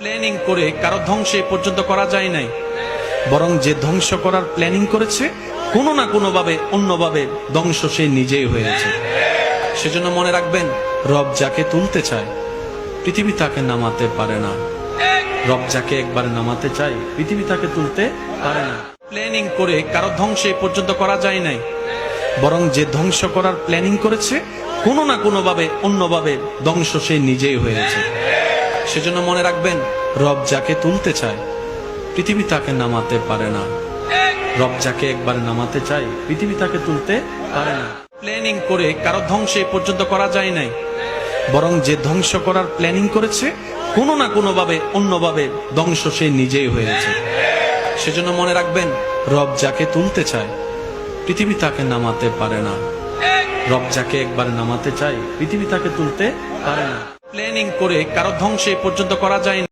Planning করে কারো ধ্বংস এ পর্যন্ত করা যায় নাই, বরং যে ধ্বংস করার প্ল্যানিং করেছে কোনো না কোনো ভাবে অন্যভাবে ধ্বংস সে নিজেই হয়েছে। সেজন্য মনে রাখবেন, রব যাকে তুলতে চায় পৃথিবী তাকে নামাতে পারে না। রব যাকে একবার নামাতে চায় পৃথিবী তাকে তুলতে পারে না। প্ল্যানিং করে কারো ধ্বংস এ পর্যন্ত করা যায় নাই, বরং যে ধ্বংস করার প্ল্যানিং করেছে কোনো না কোনো ভাবে অন্যভাবে ধ্বংস সে নিজেই হয়েছে। সেজন্য মনে রাখবেন, রব যাকে তুলতে চায় পৃথিবী তাকে নামাতে পারে না। রব যাকে একবার নামাতে চায় পৃথিবী তাকে তুলতে পারে না। প্ল্যানিং করে কারো ধ্বংস এ পর্যন্ত করা যায় নাই, বরং যে ধ্বংস করার প্ল্যানিং করেছে কোনো না কোনো ভাবে অন্যভাবে ধ্বংস সে নিজেই হয়েছে। সেজন্য মনে রাখবেন, রব যাকে তুলতে চায় পৃথিবী তাকে নামাতে পারে না। রব যাকে একবার নামাতে চায় পৃথিবী তাকে তুলতে পারে না। প্ল্যানিং করে কারো ধ্বংস এ পর্যন্ত করা যায় না।